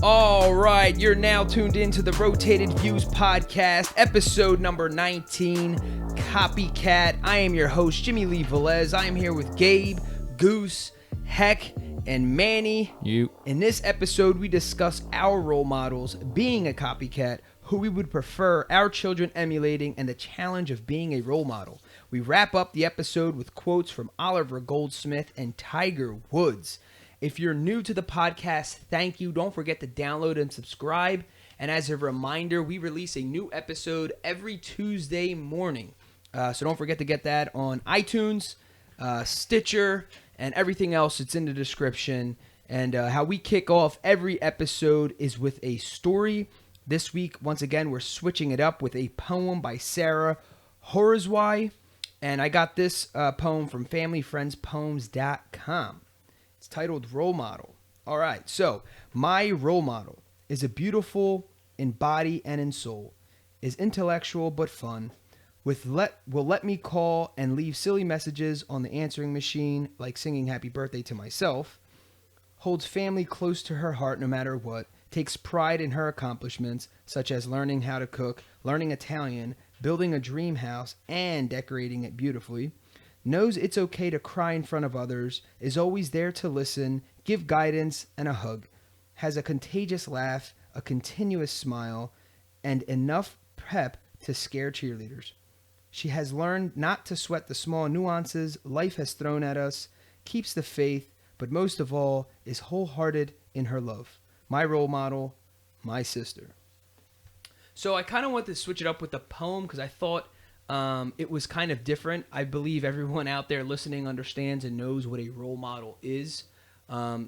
All right, you're now tuned into the Rotated Views podcast, episode number 19, Copycat. I am your host, Jimmylee Velez. I am here with Gabe, Goose, Heck, and Manny. In this episode, we discuss our role models, being a copycat, who we would prefer our children emulating, and the challenge of being a role model. We wrap up the episode with quotes from Oliver Goldsmith and Tiger Woods. If you're new to the podcast, thank you. Don't forget to download and subscribe. And as a reminder, we release a new episode every Tuesday morning. So don't forget to get that on iTunes, Stitcher, and everything else. It's in the description. And how we kick off every episode is with a story. This week, once again, we're switching it up with a poem by Sarah Horsway. And I got this poem from familyfriendspoems.com. It's titled Role Model. All right, so my role model is a beautiful in body and in soul, is intellectual but fun, will let me call and leave silly messages on the answering machine like singing happy birthday to myself, holds family close to her heart no matter what, takes pride in her accomplishments such as learning how to cook, learning Italian, building a dream house, and decorating it beautifully, knows it's okay to cry in front of others, is always there to listen, give guidance and a hug, has a contagious laugh, a continuous smile, and enough pep to scare cheerleaders. She has learned not to sweat the small nuances life has thrown at us, keeps the faith, but most of all is wholehearted in her love. My role model, my sister. So I kind of want to switch it up with the poem because I thought it was kind of different. I believe everyone out there listening understands and knows what a role model is.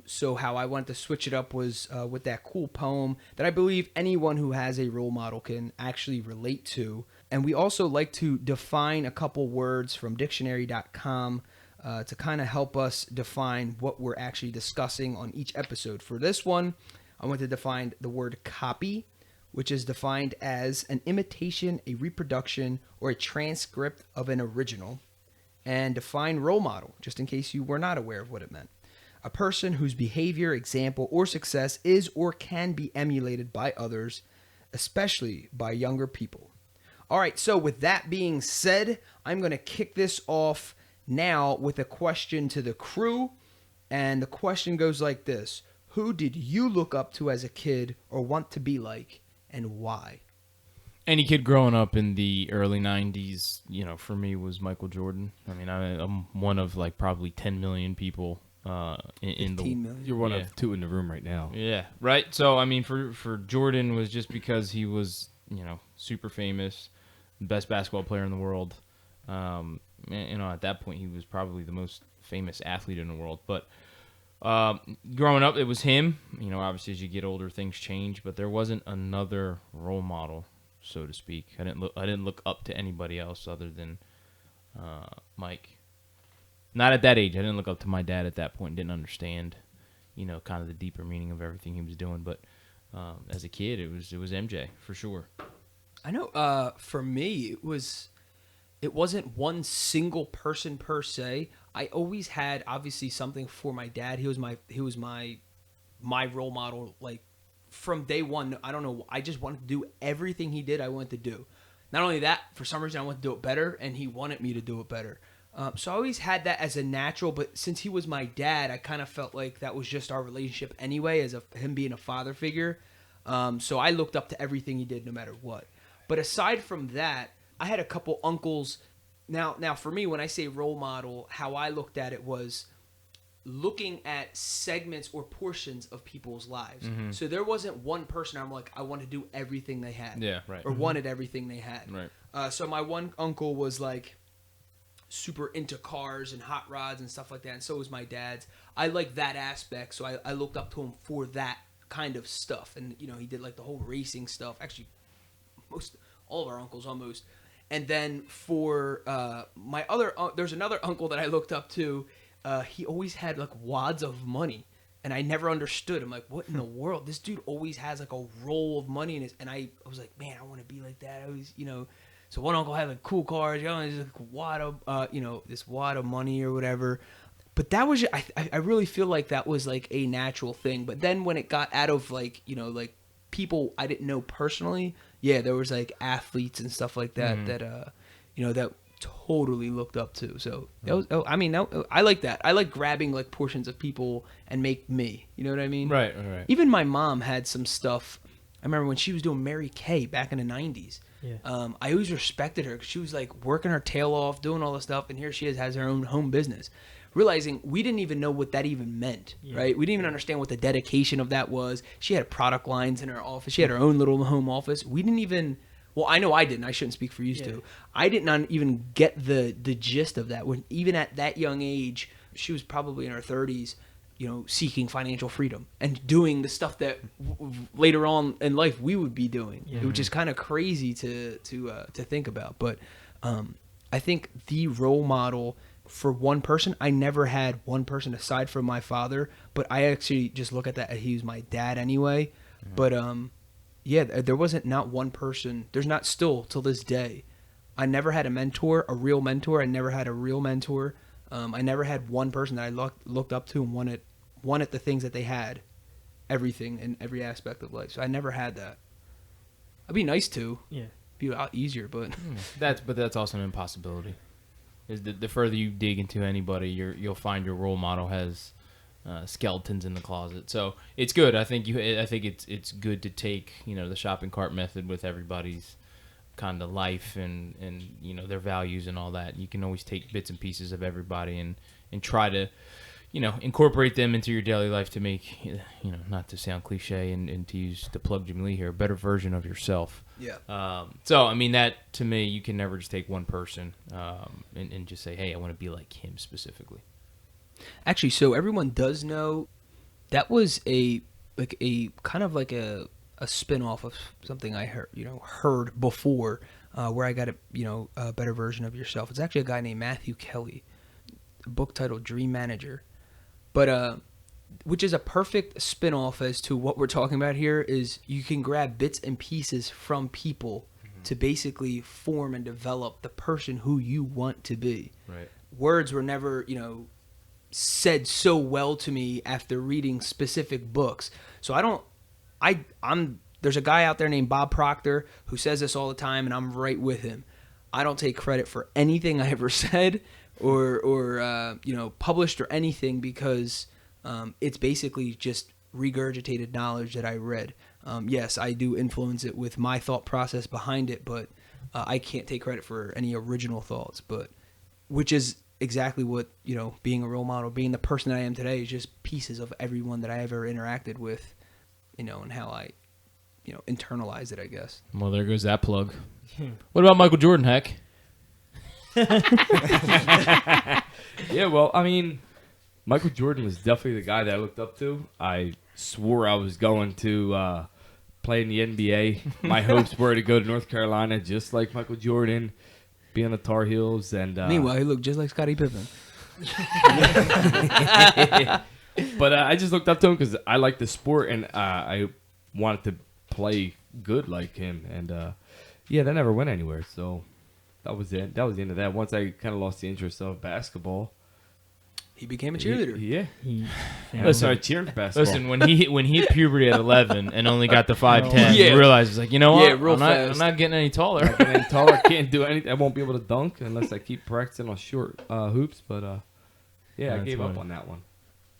So how I wanted to switch it up was with that cool poem that I believe anyone who has a role model can actually relate to. And we also like to define a couple words from dictionary.com to kind of help us define what we're actually discussing on each episode. For this one, I want to define the word copy, which is defined as an imitation, a reproduction, or a transcript of an original, and define role model, just in case you were not aware of what it meant. A person whose behavior, example, or success is or can be emulated by others, especially by younger people. All right, so with that being said, I'm going to kick this off now with a question to the crew, and the question goes like this. Who did you look up to as a kid or want to be like? And why? Any kid growing up in the early 90s, for me was Michael Jordan. I mean, I'm one of like probably 10 million people in the million. You're one of two in the room right now. Yeah, right. So, I mean, for Jordan was just because he was, super famous, best basketball player in the world. At that point, he was probably the most famous athlete in the world. But growing up, it was him. Obviously, as you get older, things change. But there wasn't another role model, so to speak. I didn't look up to anybody else other than Mike. Not at that age. I didn't look up to my dad at that point. Didn't understand, kind of the deeper meaning of everything he was doing. But as a kid, it was MJ for sure. I know. For me, it wasn't one single person per se. I always had obviously something for my dad. He was my role model, like from day one. I don't know. I just wanted to do everything he did. I wanted to do. Not only that, for some reason I wanted to do it better, and he wanted me to do it better. So I always had that as a natural. But since he was my dad, I kind of felt like that was just our relationship anyway, as him being a father figure. So I looked up to everything he did, no matter what. But aside from that, I had a couple uncles. Now, for me, when I say role model, how I looked at it was looking at segments or portions of people's lives. Mm-hmm. So there wasn't one person I'm like, I want to do everything they had. Yeah, right. Or wanted everything they had. Right. So my one uncle was like super into cars and hot rods and stuff like that, and so was my dad's. I like that aspect, so I looked up to him for that kind of stuff. And, he did like the whole racing stuff. Actually, all of our uncles almost. And then for my other, there's another uncle that I looked up to. He always had like wads of money, and I never understood. I'm like, what in the world? This dude always has like a roll of money in his. And I was like, man, I want to be like that. I always, So one uncle had like cool cars. The other one is like wad of, this wad of money or whatever. but that was I really feel like that was like a natural thing. But then when it got out of like like people I didn't know personally, yeah, there was like athletes and stuff like that that totally looked up to. So that was I like that. I like grabbing like portions of people and make me. You know what I mean? Right. Even my mom had some stuff. I remember when she was doing Mary Kay back in the 90s. Yeah. I always respected her because she was like working her tail off, doing all this stuff, and here she has her own home business. Realizing we didn't even know what that even meant, right? We didn't even understand what the dedication of that was. She had product lines in her office. She had her own little home office. We didn't even, well, I know I didn't. I shouldn't speak for you two. I did not even get the gist of that. When even at that young age, she was probably in her 30s, seeking financial freedom and doing the stuff that later on in life we would be doing, which is kind of crazy to think about. But I think the role model for one person, I never had one person aside from my father, but I actually just look at that as he was my dad anyway. But there wasn't not one person. There's not still till this day. I never had a real mentor. I never had a real mentor. I never had one person that I looked up to and wanted the things that they had, everything in every aspect of life. So I never had that. I'd be nice to. Yeah. Be a lot easier, but that's also an impossibility. Is the further you dig into anybody, you'll find your role model has skeletons in the closet. So it's good. I think it's good to take the shopping cart method with everybody's kind of life and their values and all that. You can always take bits and pieces of everybody and try to incorporate them into your daily life to make not to sound cliche and to plug Jimmylee here, a better version of yourself. Yeah. So I mean, that to me, you can never just take one person and just say, hey, I want to be like him specifically. Actually, so everyone does know that was a kind of like a spin-off of something I heard before, where I got a better version of yourself. It's actually a guy named Matthew Kelly, a book titled Dream Manager, but which is a perfect spin-off as to what we're talking about here. Is you can grab bits and pieces from people to basically form and develop the person who you want to be. Right. Words were never said so well to me after reading specific books. So there's a guy out there named Bob Proctor who says this all the time, and I'm right with him. I don't take credit for anything I ever said or published or anything because it's basically just regurgitated knowledge that I read. Yes, I do influence it with my thought process behind it, but I can't take credit for any original thoughts. But which is exactly what being a role model, being the person that I am today, is just pieces of everyone that I ever interacted with, and how I internalize it, I guess. Well, there goes that plug. What about Michael Jordan, heck? Yeah, well, I mean, Michael Jordan was definitely the guy that I looked up to. I swore I was going to play in the NBA. My hopes were to go to North Carolina just like Michael Jordan, be on the Tar Heels. And meanwhile, he looked just like Scottie Pippen. But I just looked up to him because I liked the sport, and I wanted to play good like him. And, that never went anywhere, so that was it. That was the end of that. Once I kind of lost the interest of basketball, he became a cheerleader. I started cheering for basketball. Listen, when he hit puberty at 11 and only got to 5'10", he realized, he's like, you know what? I'm not getting any taller. I can't do anything. I won't be able to dunk unless I keep practicing on short hoops. But I gave up on that one.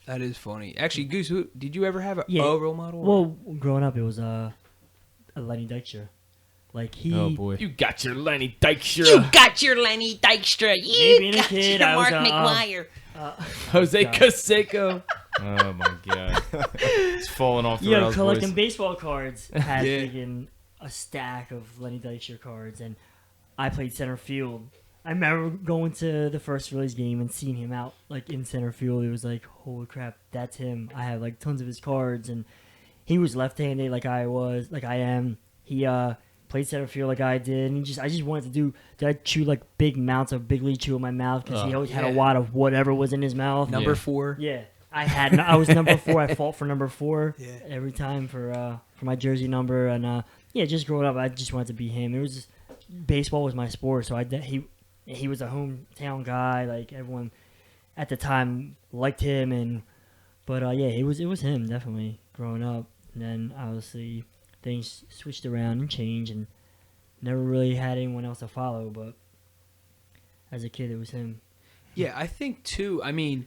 That is funny. Actually, Goose, did you ever have a role model? Well, growing up, it was a Lenny Dykstra. Like oh boy, you got your Lenny Dykstra. You got your Lenny Dykstra. You got kid, your Mark McGuire. Jose Canseco. Oh my god, it's falling off the rails. Collecting boys. baseball cards. Had freaking a stack of Lenny Dykstra cards, and I played center field. I remember going to the first Phillies game and seeing him out like in center field. It was like, holy crap, that's him. I had like tons of his cards, and he was left-handed like I am. He played center field like I did, and I just wanted to I chew like big amounts of Big League Chew in my mouth because he always had a lot of whatever was in his mouth. Number 4. Yeah, I was number 4. I fought for number 4 every time for my jersey number, and just growing up, I just wanted to be him. It was just, baseball was my sport, so he was a hometown guy. Like everyone at the time liked him, but yeah, it was him definitely growing up. And then obviously things switched around and changed, and never really had anyone else to follow. But as a kid, it was him. Yeah, I think too. I mean,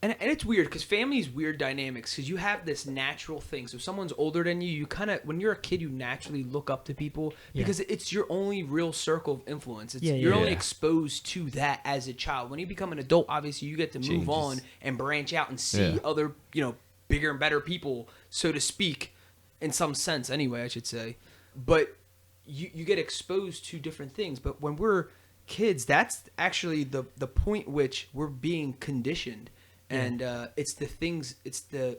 and it's weird because family's weird dynamics because you have this natural thing. So if someone's older than you, you kind of, when you're a kid, you naturally look up to people because it's your only real circle of influence. You're only exposed to that as a child. When you become an adult, obviously you get to move on and branch out and see other, bigger and better people, so to speak, in some sense anyway, I should say. But you get exposed to different things. But when we're kids, that's actually the point which we're being conditioned. And it's the things,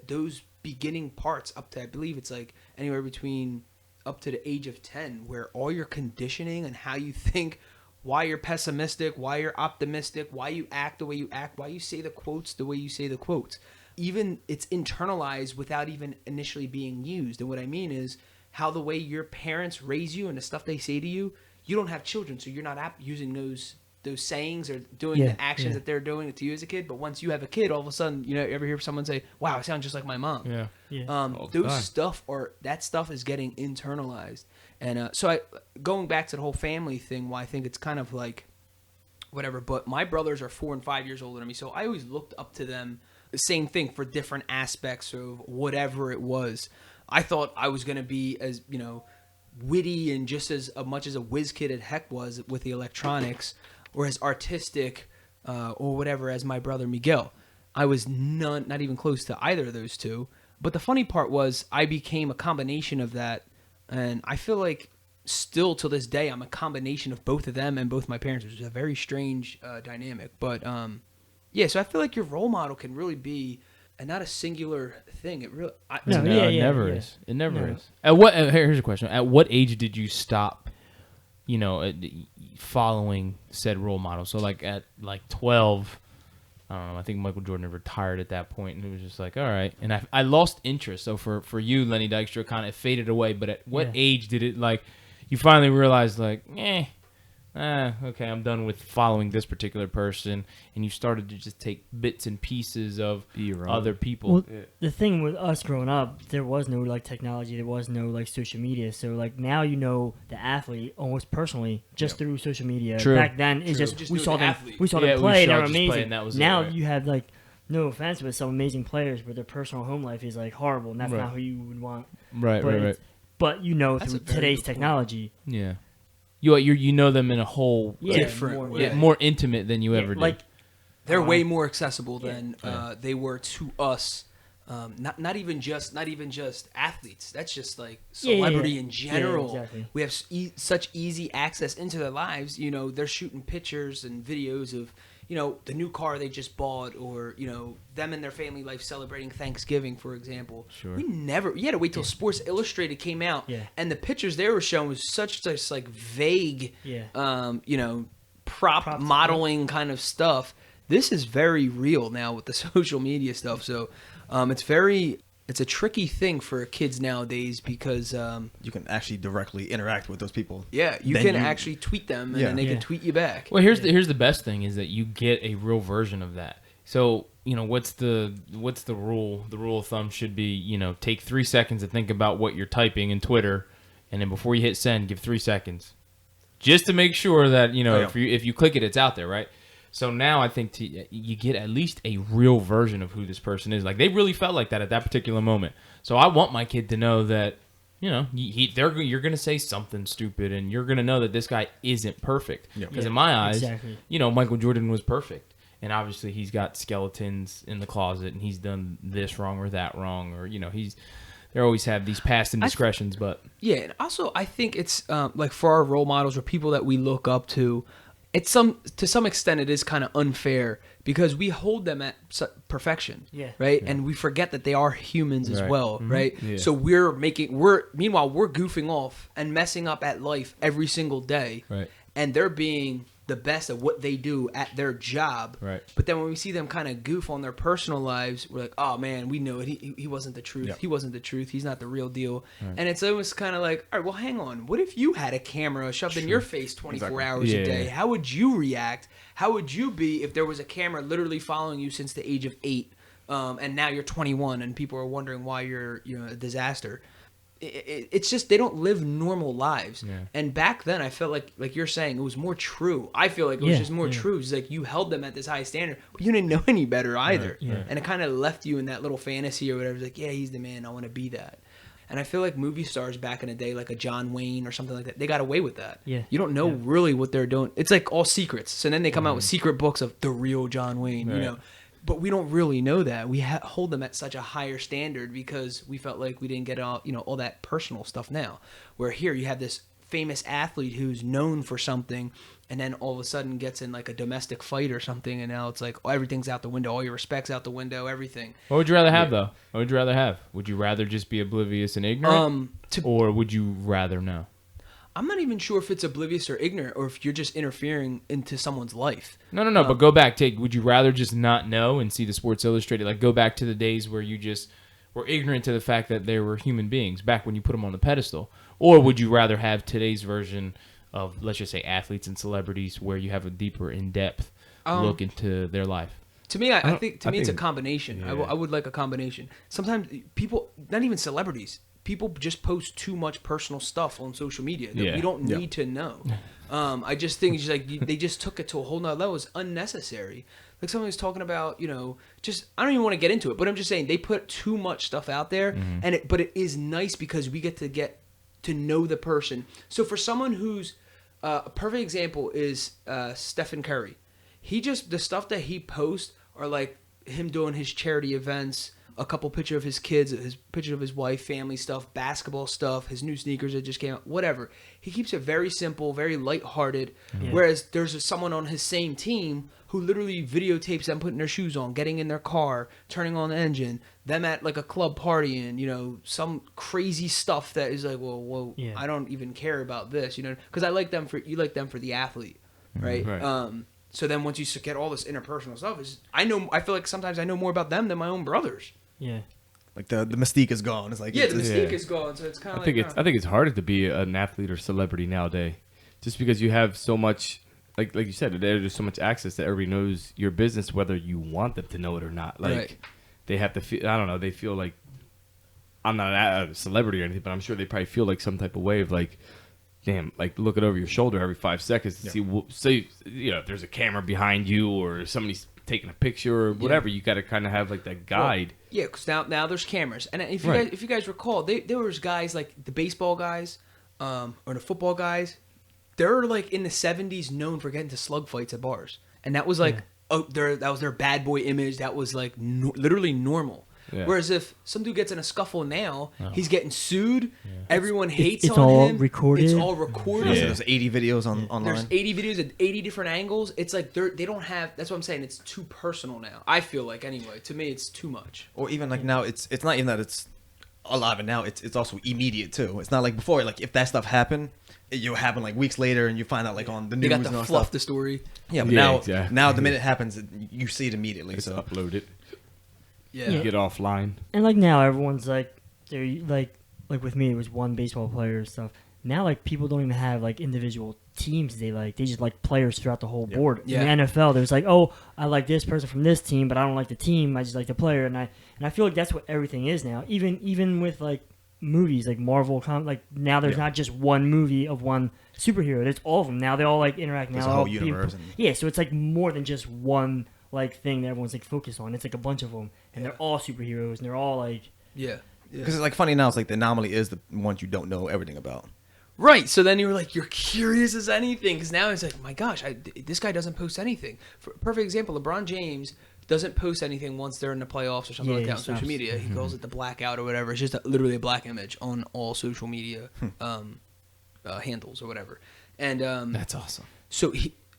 those beginning parts up to, I believe it's like anywhere between up to the age of 10, where all your conditioning and how you think, why you're pessimistic, why you're optimistic, why you act the way you act, why you say the quotes the way you say the quotes. Even it's internalized without even initially being used. And what I mean is how the way your parents raise you and the stuff they say to you, you don't have children, so you're not using those sayings or doing the actions that they're doing to you as a kid. But once you have a kid, all of a sudden, you ever hear someone say, "Wow, I sound just like my mom." That stuff is getting internalized. And so going back to the whole family thing, why I think it's kind of like whatever. But my brothers are 4 and 5 years older than me, so I always looked up to them. The same thing for different aspects of whatever it was. I thought I was going to be as witty and just as much as a whiz kid at heck was with the electronics, or as artistic or whatever as my brother Miguel. I was not even close to either of those two. But the funny part was I became a combination of that, and I feel like still to this day I'm a combination of both of them and both my parents, which is a very strange dynamic. But so I feel like your role model can really be and not a singular thing. It really it never is. It never is. Here's a question. At what age did you stop following said role model? So at 12, I don't know, I think Michael Jordan retired at that point, and it was just like, all right. And I lost interest. So for you, Lenny Dykstra, kind of faded away. But at what age did it, you finally realized, okay, I'm done with following this particular person, and you started to just take bits and pieces of other people? Well, the thing with us growing up, there was no technology, there was no social media. So the athlete almost personally just through social media. True. Back then, it's just we saw them play, and they were amazing. Now you have no offense, but some amazing players, but their personal home life is horrible, and that's not who you would want. Right. But through today's technology. Yeah. You know them in a whole different, more intimate than you ever did. They're way more accessible than they were to us. Not even just athletes. That's just celebrity in general. Yeah, exactly. We have such easy access into their lives. They're shooting pictures and videos of the new car they just bought, or them and their family life celebrating Thanksgiving, for example. Sure. You had to wait till Sports Illustrated came out, and the pictures they were showing was such just vague, prop modeling kind of stuff. This is very real now with the social media stuff. So it's a tricky thing for kids nowadays because you can actually directly interact with those people. Yeah, you can actually tweet them, and then they can tweet you back. Well, here's the best thing is that you get a real version of that. So what's the rule? The rule of thumb should be take 3 seconds to think about what you're typing in Twitter, and then before you hit send, give 3 seconds, just to make sure that if you click it, it's out there, right? So now I think you get at least a real version of who this person is. They really felt like that at that particular moment. So I want my kid to know that, you're going to say something stupid, and you're going to know that this guy isn't perfect. Because in my eyes, Michael Jordan was perfect. And obviously he's got skeletons in the closet, and he's done this wrong or that wrong, or, they always have these past indiscretions. But yeah, and also I think it's for our role models or people that we look up to, to some extent it is kind of unfair because we hold them at perfection, right? Yeah. And we forget that they are humans as well, right? Yeah. So meanwhile we're goofing off and messing up at life every single day, right? And they're being the best at what they do at their job. Right. But then when we see them kind of goof on their personal lives, we're like, oh man, we know it. He wasn't the truth. Yep. He wasn't the truth. He's not the real deal. Right. And it's almost kind of like, all right, well, hang on. What if you had a camera shoved in your face 24 hours a day? How would you react? How would you be if there was a camera literally following you since the age of 8, and now you're 21 and people are wondering why you're a disaster? It's just they don't live normal lives. Yeah. And back then, I felt like you're saying, it was more true. I feel like it was just more true. It's like you held them at this high standard, but you didn't know any better either. Right. Yeah. And it kind of left you in that little fantasy or whatever. It's like, yeah, he's the man. I want to be that. And I feel like movie stars back in the day, like a John Wayne or something like that, they got away with that. Yeah. You don't know really what they're doing. It's like all secrets. So then they come out with secret books of the real John Wayne, you know. But we don't really know that. We hold them at such a higher standard because we felt like we didn't get all that personal stuff now. Where here you have this famous athlete who's known for something, and then all of a sudden gets in like a domestic fight or something, and now it's like everything's out the window, all your respect's out the window, everything. What would you rather have though? What would you rather have? Would you rather just be oblivious and ignorant, or would you rather know? I'm not even sure if it's oblivious or ignorant, or if you're just interfering into someone's life. No. But go back. Would you rather just not know and see the Sports Illustrated? Like go back to the days where you just were ignorant to the fact that there were human beings back when you put them on the pedestal, or would you rather have today's version of, let's just say, athletes and celebrities, where you have a deeper, in-depth look into their life? To me, I think it's a combination. Yeah. I would like a combination. Sometimes people, not even celebrities, people just post too much personal stuff on social media that we don't need to know. I just think it's just like they just took it to a whole nother level. It's unnecessary. Like someone was talking about, just I don't even want to get into it, but I'm just saying they put too much stuff out there, but it is nice because we get to know the person. So for someone who's a perfect example is Stephen Curry. The stuff that he posts are like him doing his charity events, a couple pictures of his kids, his picture of his wife, family stuff, basketball stuff, his new sneakers that just came out, whatever. He keeps it very simple, very lighthearted. Yeah. Whereas there's someone on his same team who literally videotapes them putting their shoes on, getting in their car, turning on the engine, them at like a club partying, some crazy stuff that is like, whoa, I don't even care about this, because you like them for the athlete, right? So then once you get all this interpersonal stuff, I feel like sometimes I know more about them than my own brothers. Yeah. Like the mystique is gone. It's like the mystique is gone. So it's kind of I think it's harder to be an athlete or celebrity nowadays, just because you have so much, like you said, there's so much access that everybody knows your business, whether you want them to know it or not. Like they have to feel. I don't know. They feel like I'm not a celebrity or anything, but I'm sure they probably feel like some type of way of like, damn, like looking over your shoulder every 5 seconds to see, if there's a camera behind you or somebody's taking a picture or whatever, you got to kind of have like that guide. Well, because now there's cameras, and if you guys recall, there was guys like the baseball guys, or the football guys. They're like in the 70s known for getting to slug fights at bars, and that was like that was their bad boy image. That was like literally normal. Yeah. Whereas if some dude gets in a scuffle now, he's getting sued. Yeah. Everyone hates it's on all him. Recorded. It's all recorded. So there's 80 videos online. There's 80 videos at 80 different angles. It's like they don't have. That's what I'm saying. It's too personal now. I feel like anyway. To me, it's too much. Or even like now, it's not even that it's a lot of it now. It's also immediate too. It's not like before. Like if that stuff happened, it'll happen like weeks later, and you find out like on the news. They got to and fluff stuff. the story. Yeah, but now the minute it happens, you see it immediately. It's so uploaded. Yeah. You get offline. And like now, everyone's like, they're like with me, it was one baseball player and stuff. Now, like people don't even have like individual teams they just like players throughout the whole board. Yeah. In the NFL, there's like, oh, I like this person from this team, but I don't like the team. I just like the player, and I feel like that's what everything is now. Even with like movies, like Marvel, like now there's not just one movie of one superhero. There's all of them now. They all like interact now. There's a whole universe. So it's like more than just one like thing that everyone's like focused on. It's like a bunch of them, and they're all superheroes, and they're all like because it's like funny now. It's like the anomaly is the ones you don't know everything about. Right. So then you're curious as anything, because now it's like, my gosh, this guy doesn't post anything. For perfect example, LeBron James doesn't post anything once they're in the playoffs or something like that on social media. He calls it the blackout or whatever. It's just literally a black image on all social media handles or whatever. And that's awesome. So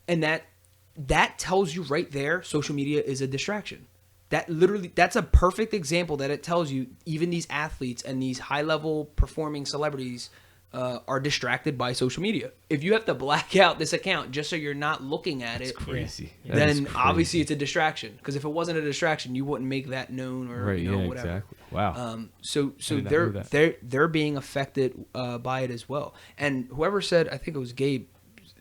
that tells you right there, social media is a distraction. That's a perfect example that it tells you even these athletes and these high level performing celebrities, are distracted by social media. If you have to black out this account just so you're not looking at it, Crazy. then obviously it's a distraction. Because if it wasn't a distraction, you wouldn't make that known or Right, yeah, whatever. exactly. Wow. So did not know that. they're being affected by it as well. And whoever said, I think it was Gabe,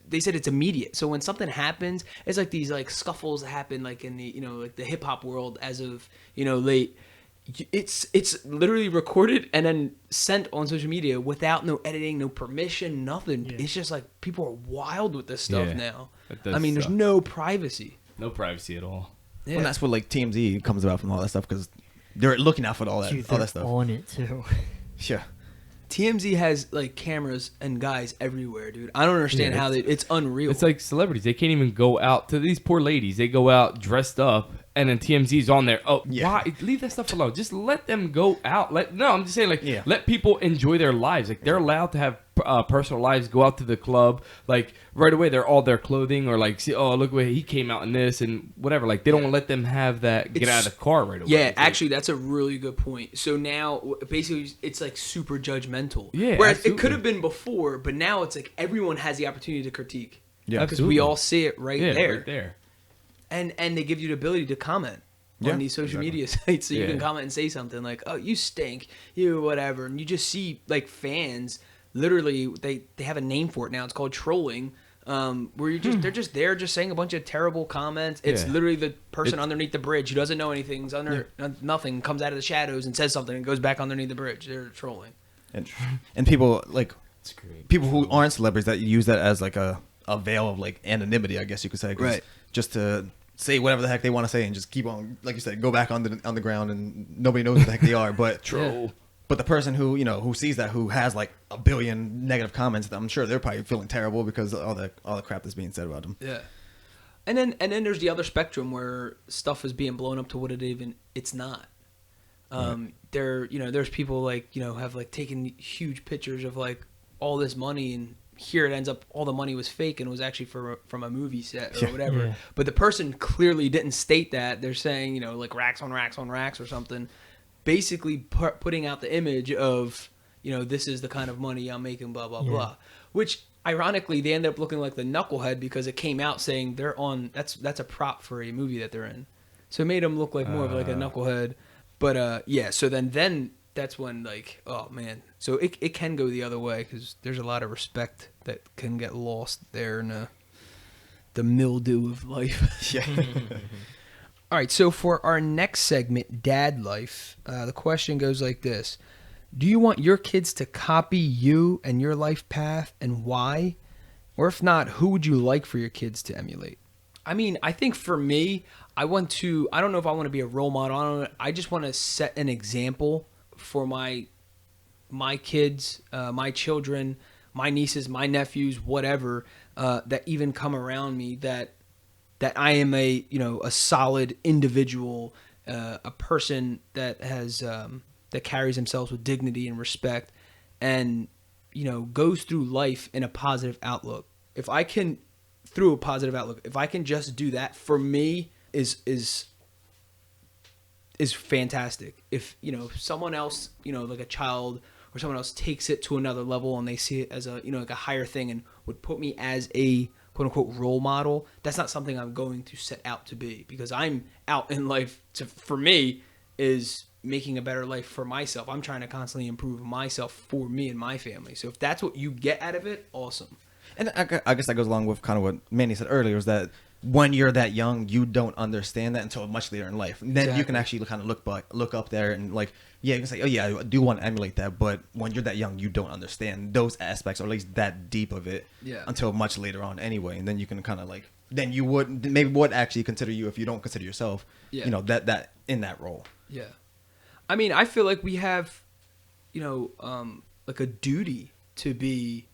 they said it's immediate. So when something happens, it's like these like scuffles that happen like in the like the hip hop world as of late. It's literally recorded and then sent on social media without no editing, no permission, nothing. Yeah. It's just like people are wild with this stuff Yeah, now. that does I mean, there's suck. no privacy. No privacy at all. Yeah. Well, that's what like TMZ comes about from all that stuff because they're looking out for all that Dude, all they're that stuff. on it too. Yeah. TMZ has like cameras and guys everywhere, dude. I don't understand Yeah, how it's unreal. It's like celebrities. They can't even go out to these poor ladies. They go out dressed up, and then TMZ's on there. Oh, Yeah. why? Leave that stuff alone. Just let them go out. I'm just saying, like, Yeah. let people enjoy their lives. Like, they're allowed to have personal lives. Go out to the club. Like, right away, they're all their clothing, or like, see, oh, look where he came out in this and whatever. Like, they don't let them have that. Get out of the car right away. Yeah, It's like- actually, that's a really good point. So now, basically, it's like super judgmental. Yeah, whereas it absolutely. could have been before, but now it's like everyone has the opportunity to critique. Yeah, because absolutely. we all see it right yeah, there. right there. And they give you the ability to comment Yeah, on these social exactly. media sites, so you Yeah. can comment and say something like, "Oh, you stink," you whatever, and you just see like fans. Literally, they have a name for it now. It's called trolling. Where you just they're just there, just saying a bunch of terrible comments. It's Yeah. literally the person underneath the bridge who doesn't know anything, is under nothing, comes out of the shadows and says something and goes back underneath the bridge. They're trolling. And people like It's great. people who aren't celebrities that use that as like a veil of like anonymity, I guess you could say, 'cause Right. just to say whatever the heck they want to say and just keep on, like you said, go back on the ground and nobody knows who the heck they are. But Troll. But the person who who sees that, who has like a billion negative comments, I'm sure they're probably feeling terrible because of all the crap that's being said about them. Yeah. And then there's the other spectrum where stuff is being blown up to what it's not. There's people like, have like taken huge pictures of like all this money, and here it ends up all the money was fake and it was actually from a movie set or whatever. Yeah. But the person clearly didn't state that. They're saying, like racks on racks on racks or something, basically putting out the image of, this is the kind of money I'm making, blah, blah, blah. Which ironically, they end up looking like the knucklehead because it came out saying they're on, that's a prop for a movie that they're in. So it made them look like more of like a knucklehead. But yeah, so then that's when like, oh man. So it can go the other way because there's a lot of respect that can get lost there in the mildew of life. Yeah. All right, so for our next segment, Dad Life, the question goes like this. Do you want your kids to copy you and your life path, and why? Or if not, who would you like for your kids to emulate? I mean, I think for me, I don't know if I want to be a role model. I just want to set an example for my kids, my children, my nieces, my nephews, whatever, that even come around me, that I am a solid individual, a person that has that carries themselves with dignity and respect, and goes through life in a positive outlook. If I can, through a positive outlook, if I can just do that, for me is fantastic. If someone else, like a child or someone else takes it to another level and they see it as a like a higher thing and would put me as a quote unquote role model, that's not something I'm going to set out to be, because I'm out in life for me is making a better life for myself. I'm trying to constantly improve myself for me and my family. So if that's what you get out of it, awesome. And I guess that goes along with kind of what Manny said earlier, is that when you're that young, you don't understand that until much later in life. And then you can actually kind of look up there and like, yeah, you can say, oh yeah, I do want to emulate that. But when you're that young, you don't understand those aspects, or at least that deep of it, until much later on anyway. And then you can kind of like, then you would actually consider you, if you don't consider yourself, that in that role. Yeah. I mean, I feel like we have, like a duty to be,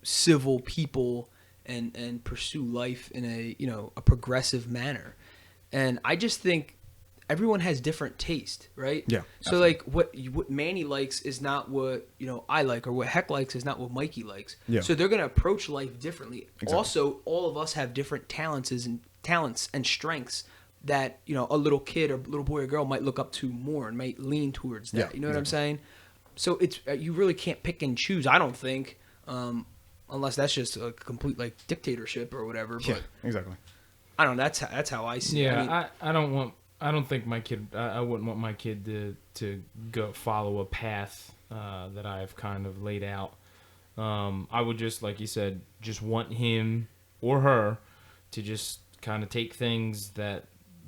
civil people and pursue life in a progressive manner. And I just think everyone has different taste, right? Yeah. So like what Manny likes is not what, I like, or what Heck likes is not what Mikey likes. Yeah. So they're going to approach life differently. Exactly. Also, all of us have different talents and strengths that, a little kid or little boy or girl might look up to more and might lean towards that. Yeah, You know what I'm saying? So it's you really can't pick and choose. I don't think, unless that's just a complete like dictatorship or whatever. But Yeah, exactly. I don't know. That's how I see it. I mean, I don't think my kid. I wouldn't want my kid to go follow a path that I've kind of laid out. I would just, like you said, just want him or her to just kind of take things that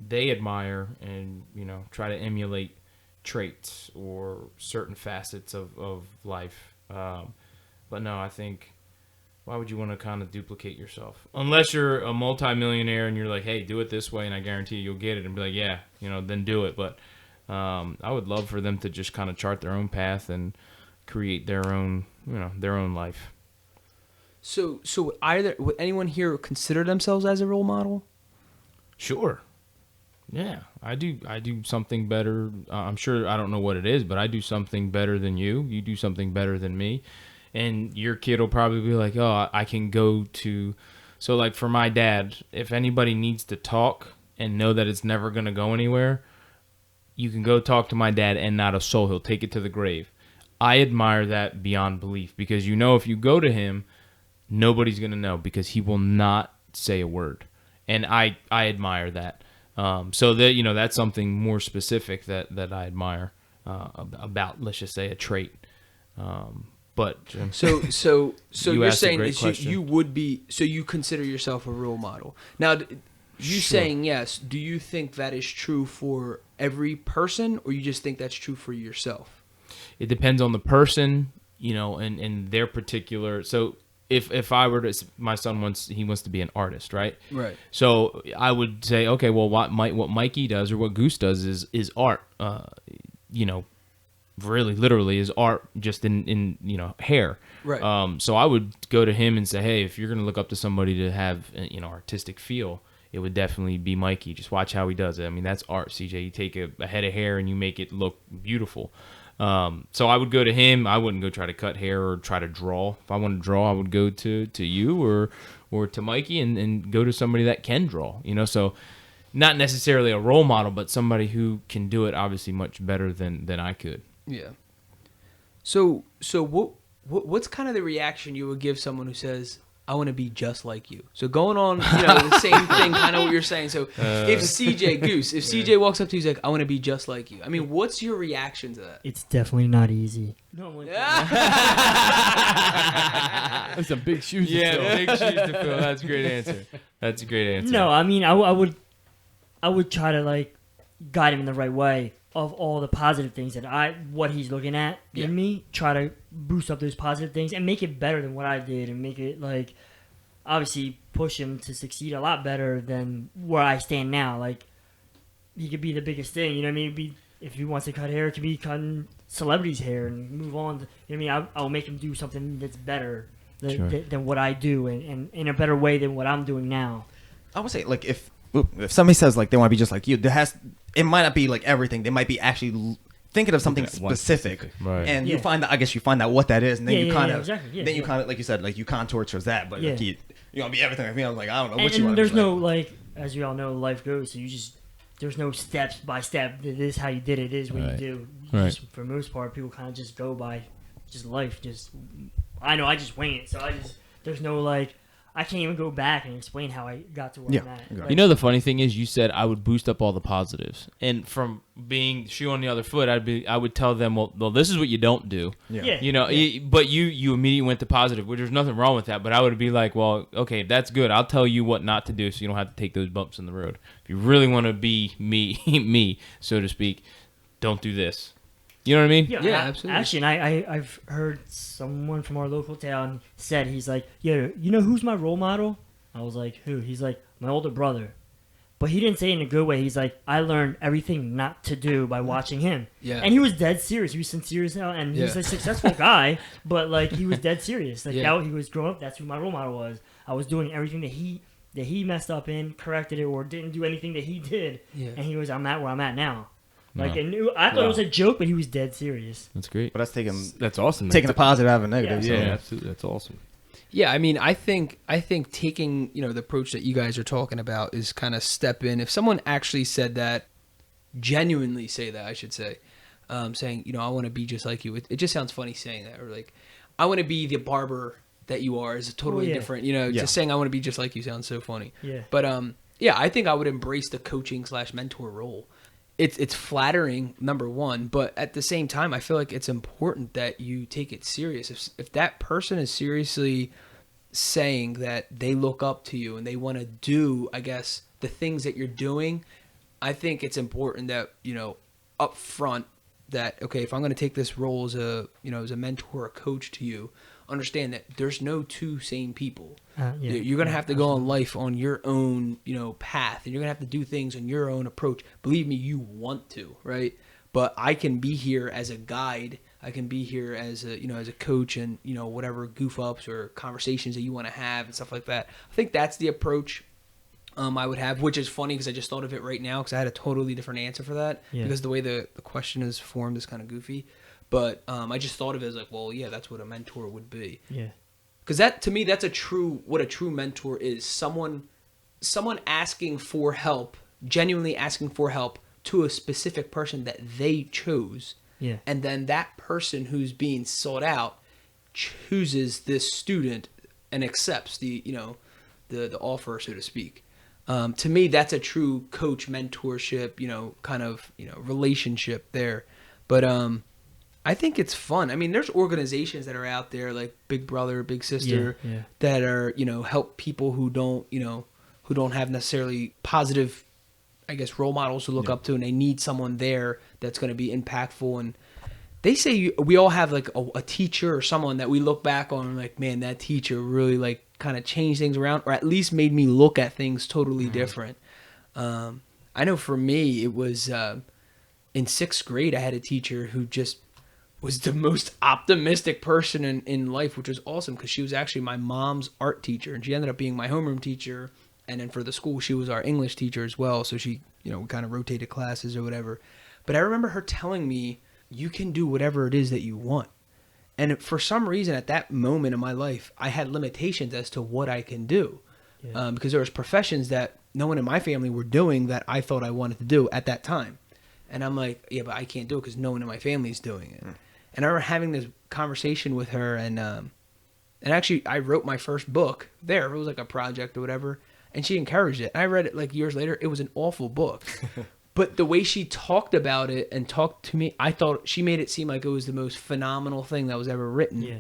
they admire and, you know, try to emulate traits or certain facets of life. But no, I think, why would you want to kind of duplicate yourself? Unless you're a multimillionaire and you're like, hey, do it this way and I guarantee you'll get it, and be like, yeah, you know, then do it. But I would love for them to just kind of chart their own path and create their own, you know, their own life. so would anyone here consider themselves as a role model? Sure. Yeah, I do something better. I'm sure, I don't know what it is, but I do something better than you. You do something better than me. And your kid will probably be like, oh, I can go to... So, like, for my dad, if anybody needs to talk and know that it's never going to go anywhere, you can go talk to my dad and not a soul. He'll take it to the grave. I admire that beyond belief, because you know if you go to him, nobody's going to know, because he will not say a word. And I admire that. So that, you know, that's something more specific that I admire about, let's just say, a trait. But So you're asked a saying great that question. you would be, so you consider yourself a role model. Now, you Sure. saying yes, do you think that is true for every person, or you just think that's true for yourself? it depends on the person, you know, and their particular. So if I were to, my son wants to be an artist, right? Right. So I would say, okay, well, what Mikey does or what Goose does is art. You know, really, literally, is art, just in you know, hair. Right. So I would go to him and say, hey, if you're gonna look up to somebody to have, you know, artistic feel, it would definitely be Mikey. Just watch how he does it. I mean, that's art, CJ. You take a head of hair and you make it look beautiful. So I would go to him. I wouldn't go try to cut hair or try to draw. If I wanted to draw, I would go to you or to Mikey and go to somebody that can draw, you know. So not necessarily a role model, but somebody who can do it obviously much better than I could. Yeah. So what's kind of the reaction you would give someone who says, I want to be just like you? So going on, you know, the same thing, kind of what you're saying. So if CJ walks up to you, he's like, I want to be just like you. I mean, what's your reaction to that? It's definitely not easy. No, I'm like, That's some big shoes. to Yeah, fill. big shoes to fill. That's a great answer. That's a great answer. no, I mean, I would try to like guide him in the right way of all the positive things that what he's looking at in me. Try to boost up those positive things and make it better than what I did, and make it like obviously push him to succeed a lot better than where I stand now. Like he could be the biggest thing, you know what I mean? If he wants to cut hair, it could be cutting celebrities' hair and move on. You know what I mean? I'll make him do something that's better than what I do, and in a better way than what I'm doing now. I would say, like, if somebody says like they want to be just like you, it might not be like everything. They might be actually thinking of something Thinking of one specific, Right. and Yeah. you find that. I guess you find out what that is, and then you kind of, exactly. Yeah, then you yeah. kind of, like you said, like you contour towards that. But Yeah. like you want to be everything like me. I'm like, I don't know what And, you and want. to there's be no like. like, as we all know, life goes. So there's no steps by step. This is how you did it. It is what Right. you do. Right. Just, for the most part, people kind of just go by just life. I know I just wing it. So there's no like, I can't even go back and explain how I got to where Yeah, I'm at. exactly. Like, You know, the funny thing is, you said I would boost up all the positives, and from being shoe on the other foot, I would tell them, well, this is what you don't do. yeah. You know, but you immediately went to positive, which there's nothing wrong with that. But I would be like, well, okay, that's good. I'll tell you what not to do, so you don't have to take those bumps in the road. If you really want to be me, so to speak, don't do this. You know what I mean? Yeah, absolutely. Actually, and I've heard someone from our local town said, he's like, yeah, you know who's my role model? I was like, who? He's like, my older brother. But he didn't say it in a good way. He's like, I learned everything not to do by watching him. Yeah. And he was dead serious. He was sincere as hell. And he's Yeah. a successful guy, but like he was dead serious. Like Yeah. that, he was growing up. That's who my role model was. I was doing everything that he messed up in, corrected it, or didn't do anything that he did. Yeah. And he was, I'm at where I'm at now. Like, Wow. and I thought it was a joke, but he was dead serious. That's great. But that's taking That's awesome. taking a positive out of a negative. Yeah, so. absolutely. That's awesome. Yeah, I mean, I think taking, you know, the approach that you guys are talking about is kind of step in. If someone actually said that, genuinely say that, I should say, saying, I want to be just like you. It just sounds funny saying that, or like, I want to be the barber that you are is totally different. Just saying I want to be just like you sounds so funny. Yeah. But I think I would embrace the coaching / mentor role. It's flattering, number one, but at the same time, I feel like it's important that you take it serious. If that person is seriously saying that they look up to you and they want to do, I guess, the things that you're doing, I think it's important that, up front that, okay, if I'm going to take this role as a mentor or coach to you, understand that there's no two same people. You're going to have to go on life on your own, path, and you're going to have to do things on your own approach. Believe me, you want to, right? But I can be here as a guide. I can be here as a coach and, whatever goof ups or conversations that you want to have and stuff like that. I think that's the approach I would have, which is funny because I just thought of it right now because I had a totally different answer for that because the way the question is formed is kind of goofy. But I just thought of it as like, well, yeah, that's what a mentor would be. Yeah. Because that, to me, that's what a true mentor is. Someone asking for help, genuinely asking for help to a specific person that they chose. Yeah. And then that person who's being sought out chooses this student and accepts the offer, so to speak. To me, that's a true coach mentorship, kind of, relationship there. But I think it's fun. I mean, there's organizations that are out there like Big Brother, Big Sister that are, help people who don't have necessarily positive, I guess, role models to look up to, and they need someone there that's going to be impactful. And they say we all have like a teacher or someone that we look back on and like, man, that teacher really like kind of changed things around, or at least made me look at things totally different. I know for me, it was in 6th grade, I had a teacher who just was the most optimistic person in life, which was awesome because she was actually my mom's art teacher, and she ended up being my homeroom teacher. And then for the school, she was our English teacher as well. So she, we kind of rotated classes or whatever. But I remember her telling me, you can do whatever it is that you want. And for some reason, at that moment in my life, I had limitations as to what I can do. Because there was professions that no one in my family were doing that I thought I wanted to do at that time. And I'm like, yeah, but I can't do it because no one in my family is doing it. And I remember having this conversation with her, and actually I wrote my first book there. It was like a project or whatever, and she encouraged it. And I read it like years later. It was an awful book. But the way she talked about it and talked to me, I thought she made it seem like it was the most phenomenal thing that was ever written. Yeah.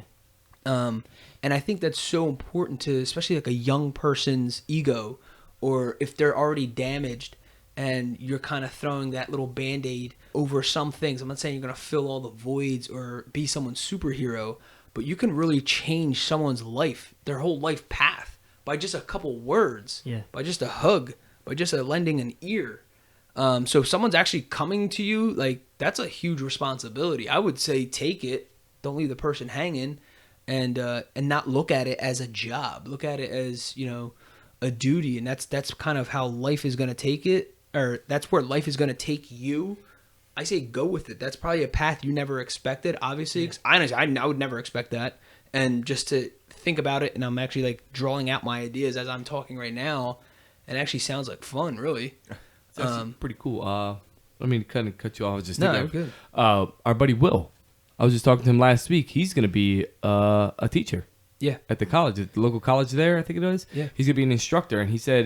And I think that's so important to, especially like a young person's ego, or if they're already damaged and you're kind of throwing that little Band-Aid over some things. I'm not saying you're going to fill all the voids or be someone's superhero, but you can really change someone's life, their whole life path, by just a couple words, by just a hug, by just a lending an ear. So if someone's actually coming to you, like, that's a huge responsibility. I would say take it. Don't leave the person hanging, and not look at it as a job. Look at it as, a duty. And that's kind of how life is going to take it, or that's where life is going to take you. I say go with it. That's probably a path you never expected, obviously. 'Cause honestly, I would never expect that. And just to think about it, and I'm actually like drawing out my ideas as I'm talking right now, it actually sounds like fun, really. It's actually pretty cool. Let me kind of cut you off. I was just No, thinking, good. Our buddy Will, I was just talking to him last week. He's going to be a teacher. Yeah. At the college, at the local college there, I think it is. Yeah. He's going to be an instructor, and he said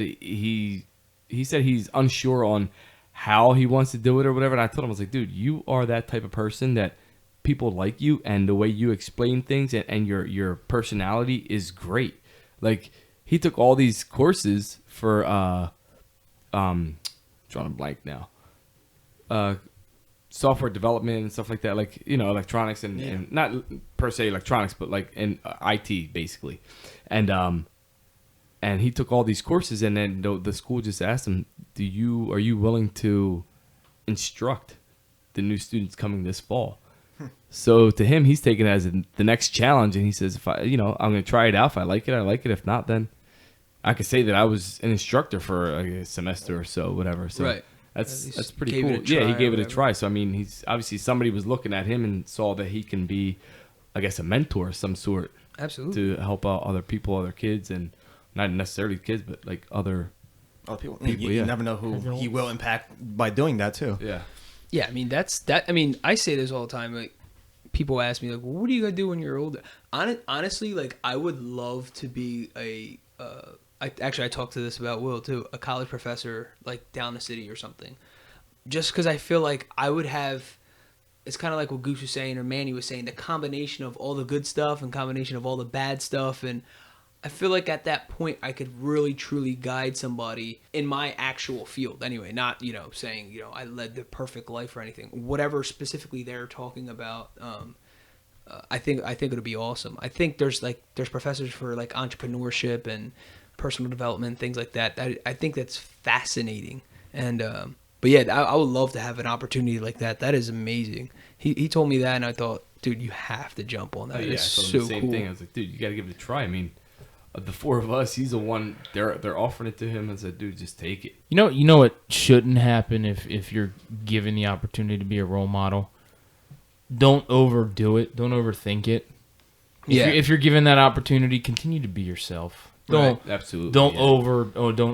he's unsure on how he wants to do it or whatever. And I told him, I was like, dude, you are that type of person that people like you, and the way you explain things and your personality is great. Like, he took all these courses for drawing a blank now. Software development and stuff like that, like, electronics and not per se electronics, but like in IT basically. And he took all these courses, and then the school just asked him, are you willing to instruct the new students coming this fall? So to him, he's taking it as the next challenge, and he says, if I'm going to try it out. If I like it, I like it. If not, then I could say that I was an instructor for a semester or so, whatever. So Right. That's pretty cool. Yeah, he gave it a try. So I mean, he's obviously, somebody was looking at him and saw that he can be, I guess, a mentor of some sort. Absolutely. To help out other people, other kids, and not necessarily kids, but like other Other people. People, You yeah. never know who he will impact by doing that too. Yeah. Yeah, I mean that's that. I mean, I say this all the time. Like, people ask me, like, well, "What are you gonna do when you're older?" Honestly, like, I would love to be a. I talked to this about Will too, a college professor, like down the city or something. Just because I feel like I would have. It's kind of like what Goose was saying or Manny was saying. The combination of all the good stuff and combination of all the bad stuff, and I feel like at that point I could really truly guide somebody in my actual field anyway, not, saying, I led the perfect life or anything. Whatever specifically they're talking about, I think it'll be awesome. I think there's professors for like entrepreneurship and personal development, things like that. I think that's fascinating. And but yeah, I would love to have an opportunity like that. That is amazing. He told me that and I thought, dude, you have to jump on that. Yeah, it's so so the same cool. thing. I was like, dude, you got to give it a try. I mean, the four of us, he's the one. They're offering it to him and said, dude, just take it. You know what shouldn't happen if you're given the opportunity to be a role model? Don't overdo it. Don't overthink it. If you're given that opportunity, continue to be yourself. Don't absolutely. Don't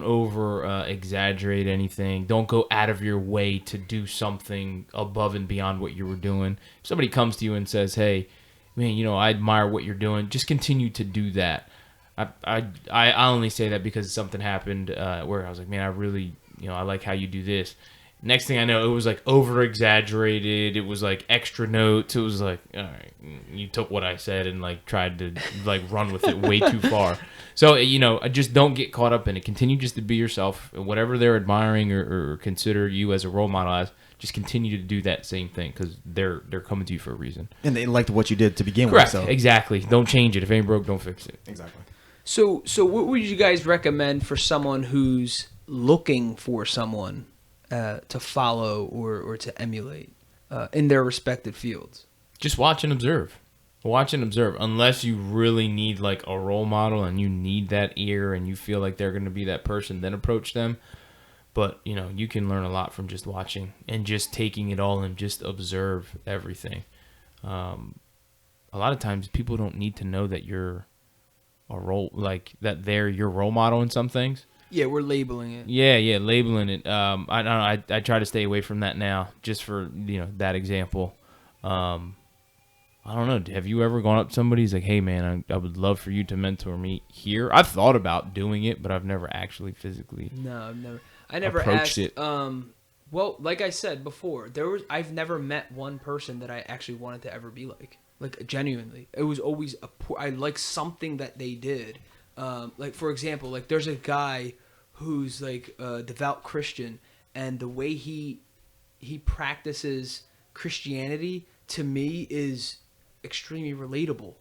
over exaggerate anything. Don't go out of your way to do something above and beyond what you were doing. If somebody comes to you and says, "Hey, man, I admire what you're doing," just continue to do that. I only say that because something happened where I was like, man, I really, I like how you do this. Next thing I know, it was like over exaggerated. It was like extra notes. It was like, all right, you took what I said and like tried to like run with it way too far. So, just don't get caught up in it. Continue just to be yourself. Whatever they're admiring or consider you as a role model as, just continue to do that same thing because they're coming to you for a reason. And they liked what you did to begin Correct. with. So. Exactly. Don't change it. If it ain't broke, don't fix it. Exactly. So what would you guys recommend for someone who's looking for someone to follow or to emulate in their respective fields? Just watch and observe. Watch and observe. Unless you really need like a role model and you need that ear and you feel like they're going to be that person, then approach them. But, you can learn a lot from just watching and just taking it all and just observe everything. A lot of times people don't need to know that you're that they're your role model in some things. Yeah, we're labeling it. Yeah, labeling it. I try to stay away from that now, just for that example. I don't know. Have you ever gone up to somebody who's like, "Hey, man, I would love for you to mentor me here." I've thought about doing it, but I've never actually physically. No, I never approached asked. It. Well, like I said before, I've never met one person that I actually wanted to ever be like. Like, genuinely, it was always I like something that they did. Like, for example, like there's a guy who's like a devout Christian, and the way he practices Christianity to me is extremely relatable.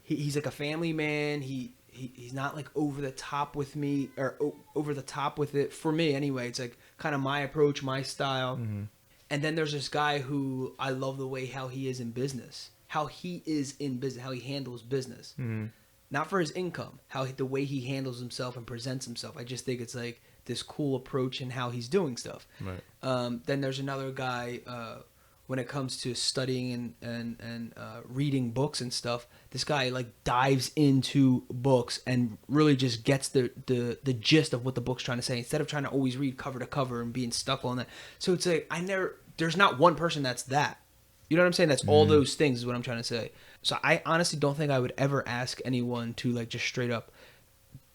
He's like a family man. He's not like over the top with me or over the top with it for me anyway. It's like kind of my approach, my style. And then there's this guy who I love the way how he is in business. How he handles business. Not for his income, the way he handles himself and presents himself. I just think it's like this cool approach in how he's doing stuff. Right. Then there's another guy when it comes to studying and reading books and stuff. This guy like dives into books and really just gets the gist of what the book's trying to say instead of trying to always read cover to cover and being stuck on that. So it's like there's not one person that's that. You know what I'm saying? That's all those things is what I'm trying to say. So I honestly don't think I would ever ask anyone to like just straight up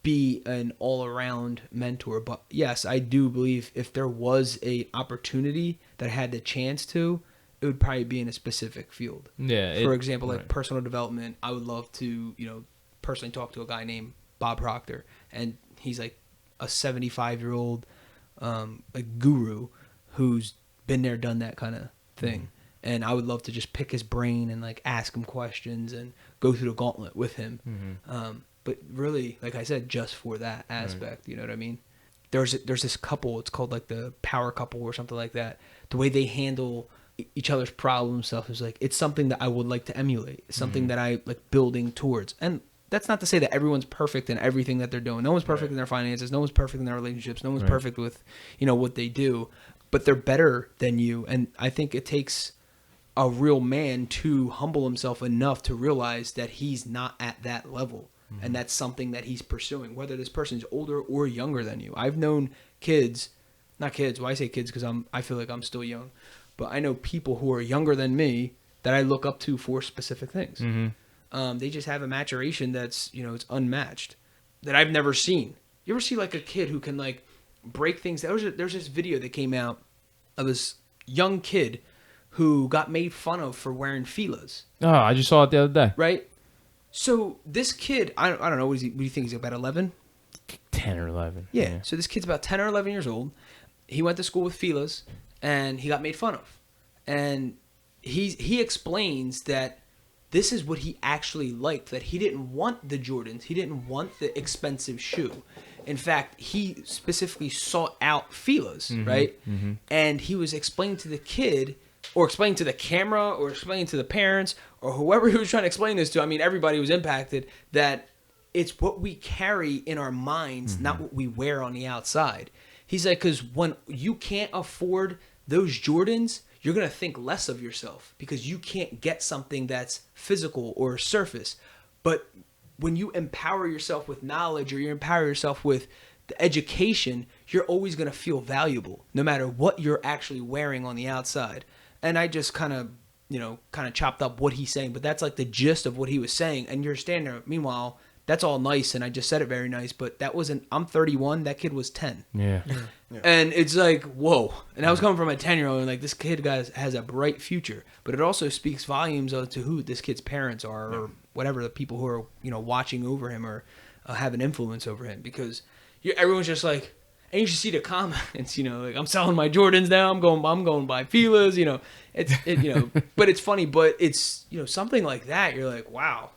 be an all-around mentor. But yes, I do believe if there was a opportunity that I had the chance to, it would probably be in a specific field. Yeah. For example, like personal development, I would love to, personally talk to a guy named Bob Proctor. And he's like a 75-year-old like guru who's been there, done that kind of thing. And I would love to just pick his brain and like ask him questions and go through the gauntlet with him. But really, like I said, just for that aspect, you know what I mean? There's this couple, it's called like the power couple or something like that. The way they handle each other's problem stuff is like, it's something that I would like to emulate. It's something that I like building towards. And that's not to say that everyone's perfect in everything that they're doing. No one's perfect in their finances. No one's perfect in their relationships. No one's perfect with, what they do. But they're better than you. And I think it takes a real man to humble himself enough to realize that he's not at that level. And that's something that he's pursuing, whether this person's older or younger than you. I've known kids, not kids, well, I say kids because I feel like I'm still young, but I know people who are younger than me that I look up to for specific things. Mm-hmm. They just have a maturation that's, it's unmatched that I've never seen. You ever see like a kid who can like break things? There's this video that came out of this young kid who got made fun of for wearing Fila's. Oh, I just saw it the other day. Right? So this kid, I don't know, what do you think? He's about 11? 10 or 11. Yeah. So this kid's about 10 or 11 years old. He went to school with Fila's, and he got made fun of. And he explains that this is what he actually liked, that he didn't want the Jordans. He didn't want the expensive shoe. In fact, he specifically sought out Fila's, right? Mm-hmm. And he was explaining to the kid, or explaining to the camera, or explaining to the parents, or whoever he was trying to explain this to. I mean, everybody was impacted, that it's what we carry in our minds, not what we wear on the outside. He's like, because when you can't afford those Jordans, you're going to think less of yourself because you can't get something that's physical or surface. But when you empower yourself with knowledge, or you empower yourself with the education, you're always going to feel valuable no matter what you're actually wearing on the outside. And I just kind of chopped up what he's saying, but that's like the gist of what he was saying. And you're standing there, meanwhile, that's all nice, and I just said it very nice, but that wasn't, I'm 31, that kid was 10. Yeah. And it's like, whoa. And I was coming from a 10-year-old, and like, this kid, guys, has a bright future. But it also speaks volumes to who this kid's parents are, or whatever the people who are, watching over him or have an influence over him. Because everyone's just like, and you should see the comments, like, I'm selling my Jordans now, I'm going buy Fila's, but it's funny, but it's, something like that, you're like, wow.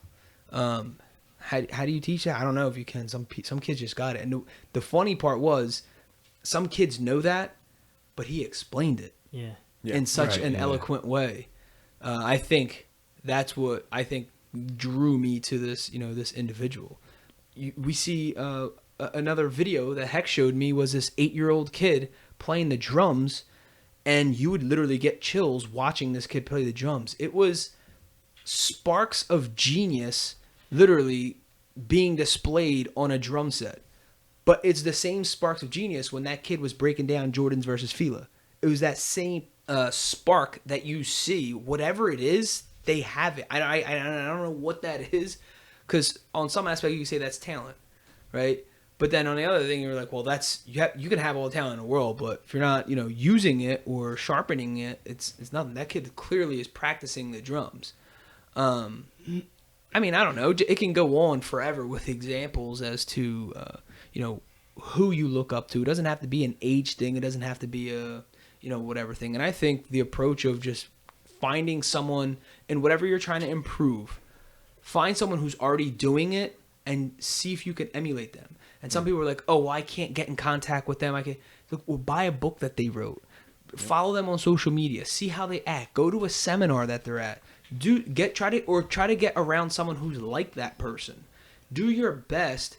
How do you teach that? I don't know if you can. Some kids just got it. And the funny part was, some kids know that, but he explained it in such an eloquent way. I think that's what drew me to this, this individual. We see another video that Heck showed me was this 8-year-old kid playing the drums, and you would literally get chills watching this kid play the drums. It was sparks of genius literally being displayed on a drum set. But it's the same sparks of genius when that kid was breaking down Jordans versus Fila. It was that same spark that you see. Whatever it is, they have it. I don't know what that is, because on some aspect you can say that's talent, right? But then on the other thing, you're like, well, that's you can have all the talent in the world, but if you're not, using it or sharpening it, it's nothing. That kid clearly is practicing the drums. I mean, I don't know. It can go on forever with examples as to, who you look up to. It doesn't have to be an age thing. It doesn't have to be a, whatever thing. And I think the approach of just finding someone in whatever you're trying to improve, find someone who's already doing it and see if you can emulate them. And some people are like, oh, well, I can't get in contact with them. Look, well, buy a book that they wrote. Follow them on social media. See how they act. Go to a seminar that they're at. Try to get around someone who's like that person. Do your best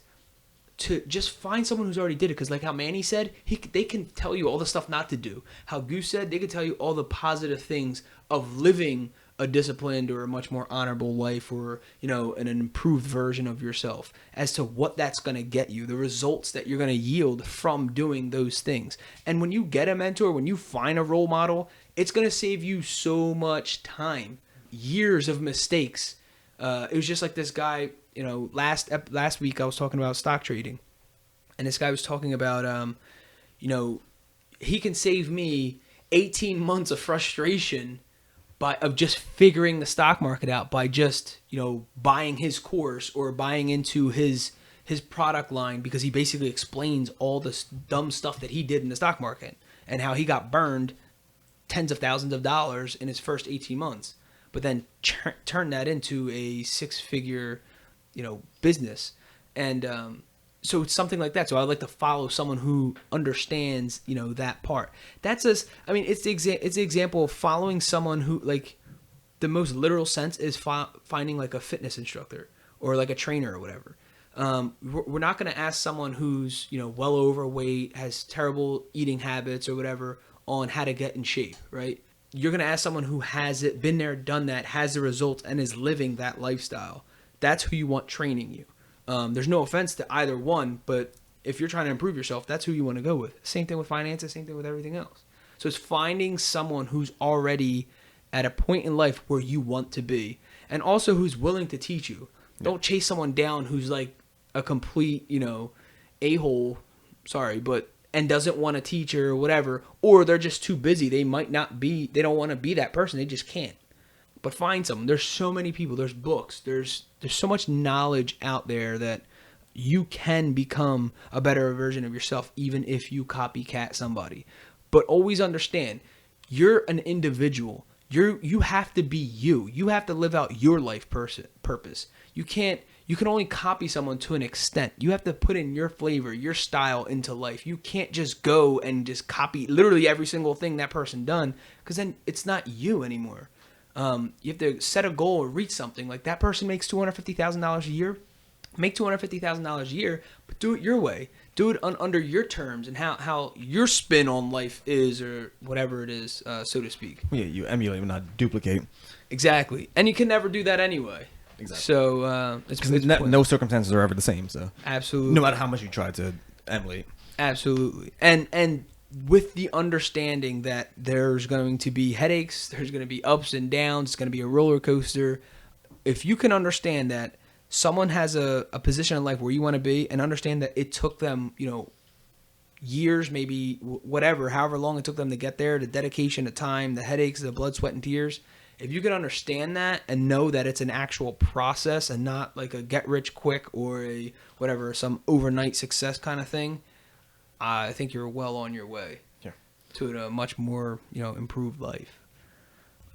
to just find someone who's already did it. Because like how Manny said, they can tell you all the stuff not to do. How Goose said, they can tell you all the positive things of living a disciplined or a much more honorable life, or an improved version of yourself, as to what that's going to get you, the results that you're going to yield from doing those things. And when you get a mentor, when you find a role model, it's going to save you so much time. Years of mistakes. It was just like this guy, last week I was talking about stock trading, and this guy was talking about, he can save me 18 months of frustration of just figuring the stock market out by just, buying his course or buying into his product line, because he basically explains all this dumb stuff that he did in the stock market and how he got burned tens of thousands of dollars in his first 18 months. But then turn that into a 6-figure, business. And so it's something like that. So I'd like to follow someone who understands, that part. That's it's the example of following someone who, like, the most literal sense is finding like a fitness instructor or like a trainer or whatever. We're not going to ask someone who's, well overweight, has terrible eating habits or whatever on how to get in shape, right? You're going to ask someone who has it, been there, done that, has the results, and is living that lifestyle. That's who you want training you. There's no offense to either one, but if you're trying to improve yourself, that's who you want to go with. Same thing with finances, same thing with everything else. So it's finding someone who's already at a point in life where you want to be, and also who's willing to teach you. Don't chase someone down who's like a complete, a-hole, sorry, but and doesn't want to teach or whatever, or they're just too busy. They don't want to be that person. They just can't. But find someone. There's so many people. There's books. There's so much knowledge out there that you can become a better version of yourself, even if you copycat somebody. But always understand, you're an individual. You have to be you. You have to live out your life purpose. You can only copy someone to an extent. You have to put in your flavor, your style into life. You can't just go and just copy literally every single thing that person done, because then it's not you anymore. You have to set a goal or reach something. Like that person makes $250,000 a year. Make $250,000 a year, but do it your way. Do it under your terms and how your spin on life is, or whatever it is, so to speak. Yeah, you emulate, not duplicate. Exactly, and you can never do that anyway. Exactly. So it's no circumstances are ever the same. So absolutely, no matter how much you try to emulate. Absolutely, and with the understanding that there's going to be headaches, there's going to be ups and downs, it's going to be a roller coaster. If you can understand that someone has a position in life where you want to be, and understand that it took them, years, maybe whatever, however long it took them to get there, the dedication, the time, the headaches, the blood, sweat, and tears. If you can understand that and know that it's an actual process and not like a get rich quick or a whatever, some overnight success kind of thing, I think you're well on your way to a much more, improved life.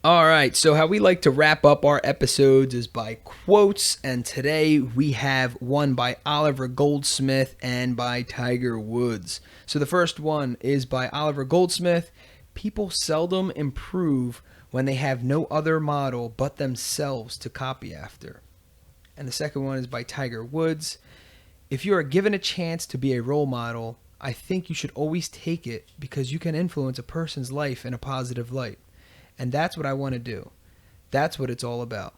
All right, so how we like to wrap up our episodes is by quotes, and today we have one by Oliver Goldsmith and by Tiger Woods. So the first one is by Oliver Goldsmith. People seldom improve when they have no other model but themselves to copy after. And the second one is by Tiger Woods. If you are given a chance to be a role model, I think you should always take it, because you can influence a person's life in a positive light. And that's what I want to do. That's what it's all about.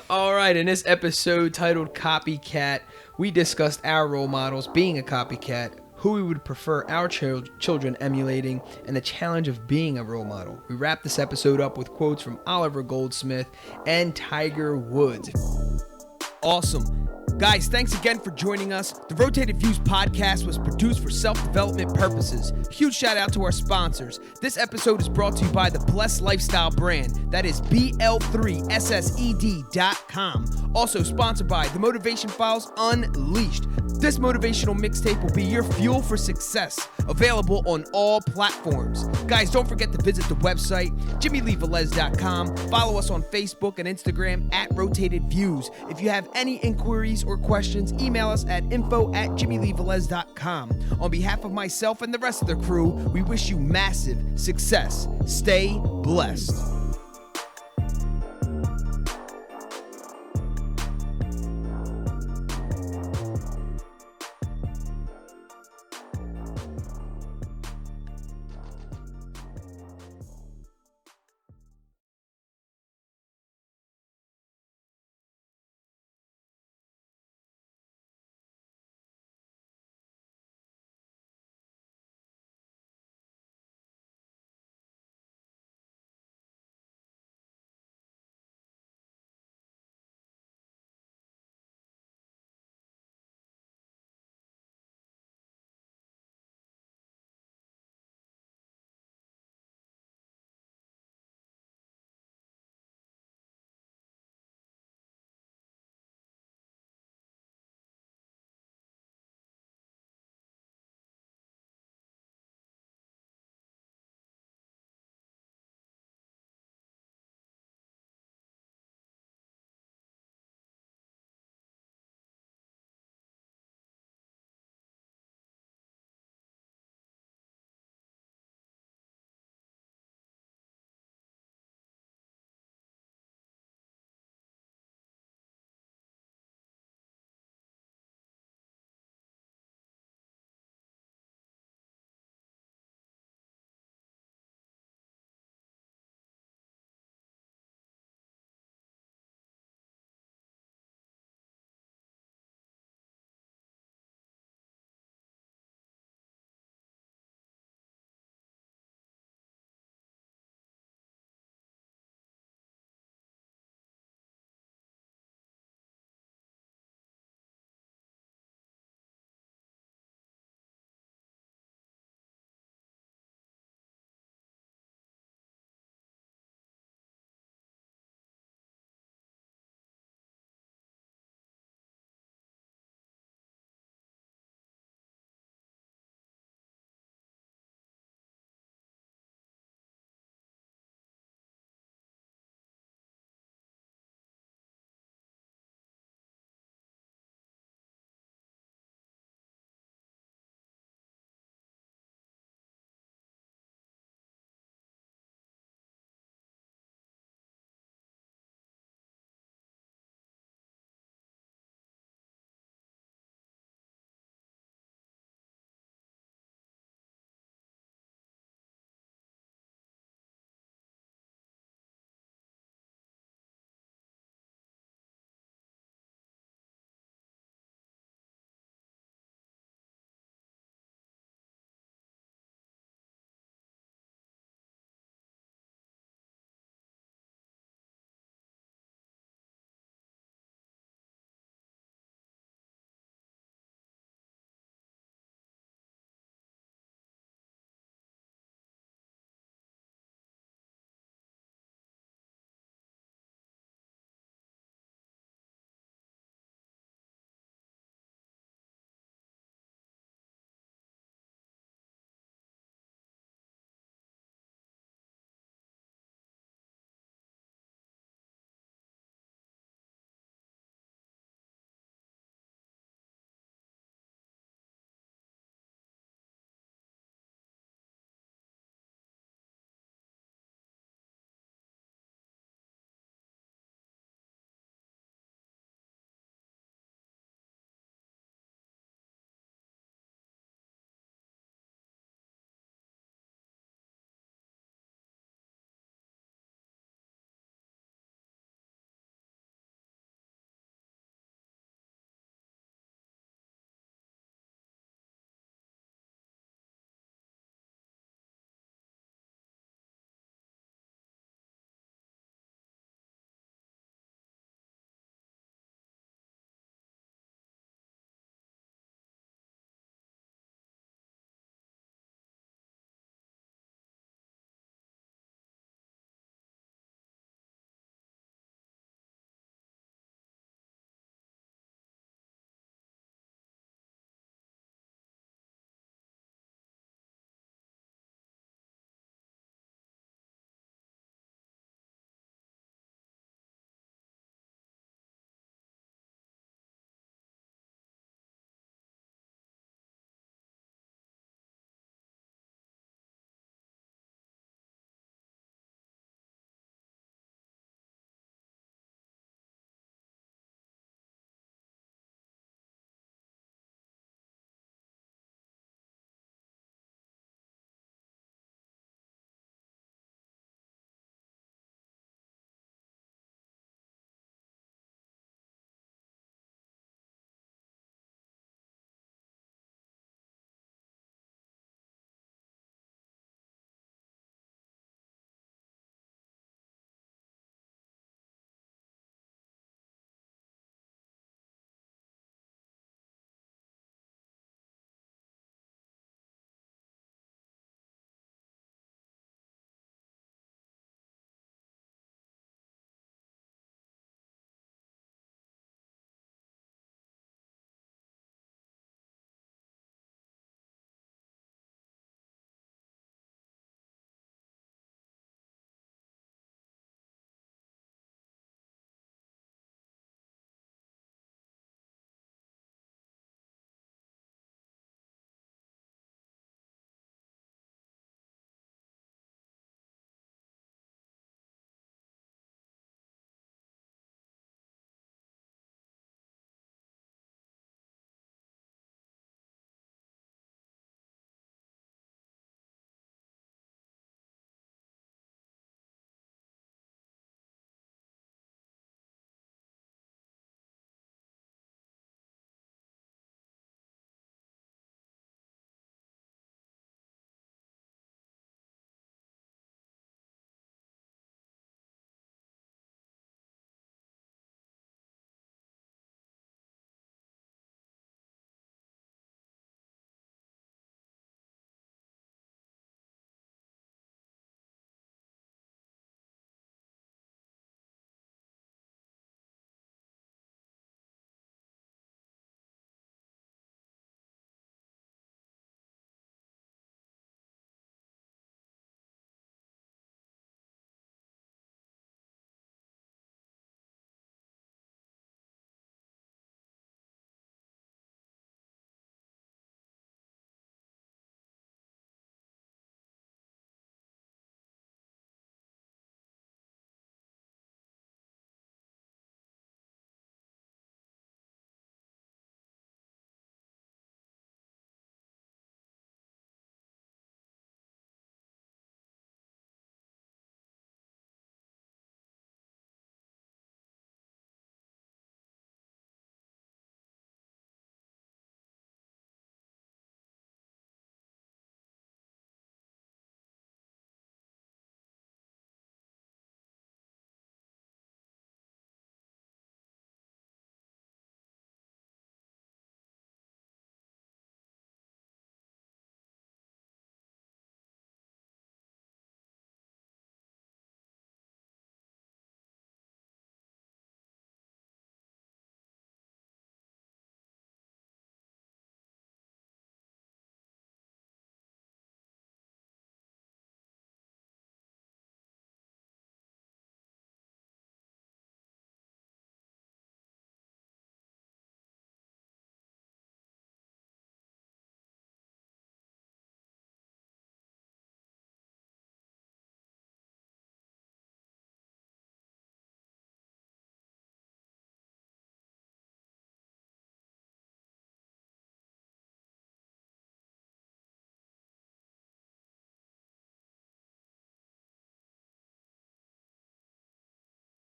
All right, in this episode titled Copycat, we discussed our role models, being a copycat, who we would prefer our children emulating, and the challenge of being a role model. We wrapped this episode up with quotes from Oliver Goldsmith and Tiger Woods. Awesome. Guys, thanks again for joining us. The Rotated Views podcast was produced for self-development purposes. Huge shout out to our sponsors. This episode is brought to you by the Blessed Lifestyle brand. That is BL3SSED.com. Also sponsored by The Motivation Files Unleashed. This motivational mixtape will be your fuel for success. Available on all platforms. Guys, don't forget to visit the website, JimmyleeVelez.com. Follow us on Facebook and Instagram at Rotated Views. If you have any inquiries or questions, email us at info@JimmyleeVelez.com. On behalf of myself and the rest of the crew, we wish you massive success. Stay blessed.